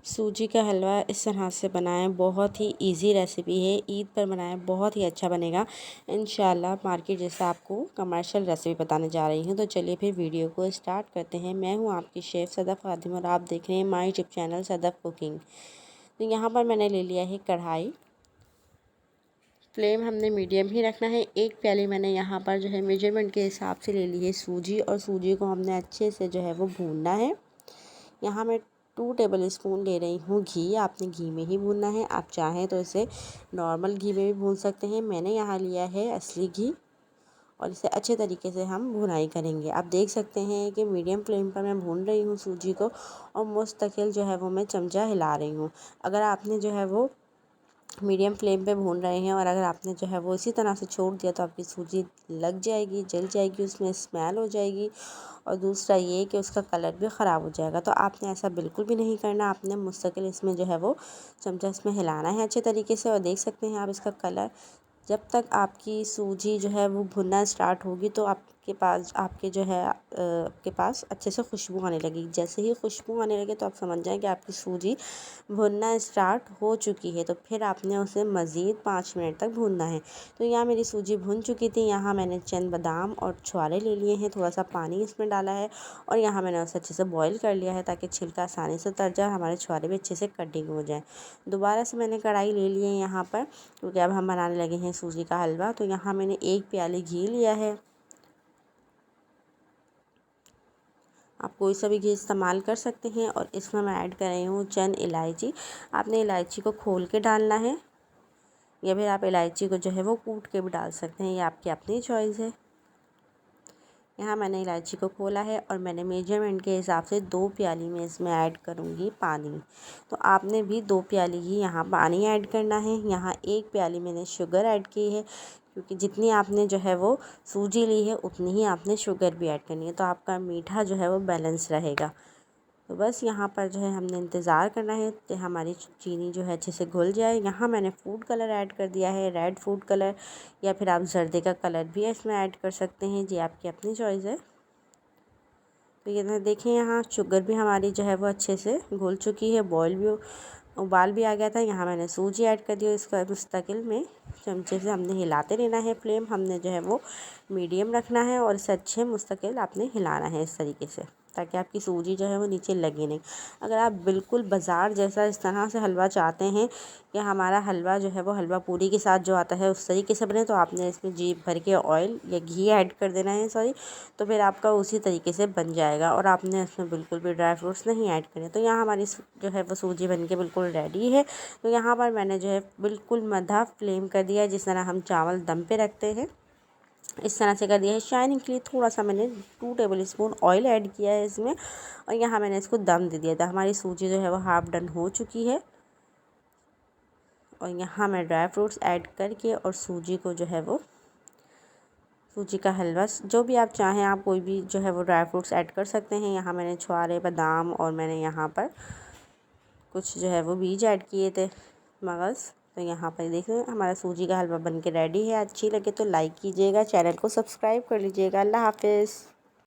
सूजी का हलवा इस तरह से बनाएं, बहुत ही इजी रेसिपी है। ईद पर बनाएं, बहुत ही अच्छा बनेगा इंशाल्लाह। मार्केट जैसा आपको कमर्शियल रेसिपी बताने जा रही हूँ। तो चलिए फिर वीडियो को स्टार्ट करते हैं। मैं हूँ आपकी शेफ़ सदफ़ खादिम और आप देख रहे हैं my YouTube channel Sadaf cooking. तो यहाँ पर मैंने ले लिया है कढ़ाई। फ्लेम हमने मीडियम ही रखना है। एक प्याली मैंने यहाँ पर जो है मेजरमेंट के हिसाब से ले ली है सूजी, और सूजी को हमने अच्छे से जो है वो भूनना है। यहाँ मैं 2 टेबल स्पून ले रही हूँ घी। आपने घी में ही भूनना है। आप चाहें तो इसे नॉर्मल घी में भी भून सकते हैं। मैंने यहाँ लिया है असली घी, और इसे अच्छे तरीके से हम भुनाई करेंगे। आप देख सकते हैं कि मीडियम फ्लेम पर मैं भून रही हूँ सूजी को, और मुस्तकिल जो है वो मैं चमचा हिला रही हूँ। अगर आपने जो है वो मीडियम फ्लेम पे भून रहे हैं और अगर आपने जो है वो इसी तरह से छोड़ दिया तो आपकी सूजी लग जाएगी, जल जाएगी, उसमें स्मेल हो जाएगी, और दूसरा ये कि उसका कलर भी ख़राब हो जाएगा। तो आपने ऐसा बिल्कुल भी नहीं करना। आपने मुस्तकिल इसमें जो है वो चमचा इसमें हिलाना है अच्छे तरीके से। और देख सकते हैं आप इसका कलर, जब तक आपकी सूजी जो है वो भुनना स्टार्ट होगी तो आपके पास अच्छे से खुशबू आने लगेगी। जैसे ही खुशबू आने लगे तो आप समझ जाएं कि आपकी सूजी भुनना स्टार्ट हो चुकी है। तो फिर आपने उसे मज़ीद 5 मिनट तक भूनना है। तो यहाँ मेरी सूजी भुन चुकी थी। यहाँ मैंने चंद बादाम और छुहारे ले लिए हैं, थोड़ा सा पानी इसमें डाला है, और यहाँ मैंने उसे अच्छे से बॉईल कर लिया है ताकि छिलका आसानी से उतर जाए, हमारे छुहारे भी अच्छे से कटिंग हो जाए। दोबारा से मैंने कढ़ाई ले ली है यहाँ पर, क्योंकि अब हम बनाने लगे हैं सूजी का हलवा। तो यहाँ मैंने 1 प्याली घी लिया है। आप कोई सा भी घी इस्तेमाल कर सकते हैं, और इसमें मैं ऐड कर रही हूँ चंद इलायची। आपने इलायची को खोल के डालना है, या फिर आप इलायची को जो है वो कूट के भी डाल सकते हैं, ये आपकी अपनी चॉइस है। यहाँ मैंने इलायची को खोला है, और मैंने मेजरमेंट के हिसाब से 2 प्याली में इसमें ऐड करूँगी पानी। तो आपने भी 2 प्याली ही यहाँ पानी ऐड करना है। यहाँ 1 प्याली मैंने शुगर ऐड की है, क्योंकि जितनी आपने जो है वो सूजी ली है उतनी ही आपने शुगर भी ऐड करनी है, तो आपका मीठा जो है वो बैलेंस रहेगा। तो बस यहाँ पर जो है हमने इंतज़ार करना है कि हमारी चीनी जो है अच्छे से घुल जाए। यहाँ मैंने फूड कलर ऐड कर दिया है, रेड फूड कलर, या फिर आप जर्दे का कलर भी इसमें ऐड कर सकते हैं, जी आपकी अपनी चॉइस है। तो ये देखें, यहाँ शुगर भी हमारी जो है वो अच्छे से घुल चुकी है, उबाल भी आ गया था। यहाँ मैंने सूजी ऐड कर दी, इसका मुस्तकिल में चमचे से हमने हिलाते रहना है। फ्लेम हमने जो है वो मीडियम रखना है, और इसे अच्छे मुस्तकिल आपने हिलाना है इस तरीके से, ताकि आपकी सूजी जो है वो नीचे लगे नहीं। अगर आप बिल्कुल बाज़ार जैसा इस तरह से हलवा चाहते हैं कि हमारा हलवा जो है वो हलवा पूरी के साथ जो आता है उस तरीके से बने, तो आपने इसमें जी भर के ऑयल या घी ऐड कर देना है, तो फिर आपका उसी तरीके से बन जाएगा, और आपने इसमें बिल्कुल भी ड्राई फ्रूट्स नहीं ऐड करने। तो यहाँ हमारी जो है वो सूजी बन के बिल्कुल रेडी है। तो यहाँ पर मैंने जो है बिल्कुल मध्य फ्लेम कर दिया, जिस तरह हम चावल दम पे रखते हैं इस तरह से कर दिया है। शाइनिंग के लिए थोड़ा सा मैंने 2 टेबल स्पून ऑयल ऐड किया है इसमें, और यहाँ मैंने इसको दम दे दिया था। हमारी सूजी जो है वो हाफ डन हो चुकी है, और यहाँ मैं ड्राई फ्रूट्स ऐड करके और सूजी को जो है वो सूजी का हलवा जो भी आप चाहें, आप कोई भी जो है वो ड्राई फ्रूट्स ऐड कर सकते हैं। यहाँ मैंने छुहारे, बादाम, और मैंने यहाँ पर कुछ जो है वो बीज ऐड किए थे, मगज़। तो यहाँ पर देख रहे हैं हमारा सूजी का हलवा बन के रेडी है। अच्छी लगे तो लाइक कीजिएगा, चैनल को सब्सक्राइब कर लीजिएगा। अल्लाह हाफ़िज़।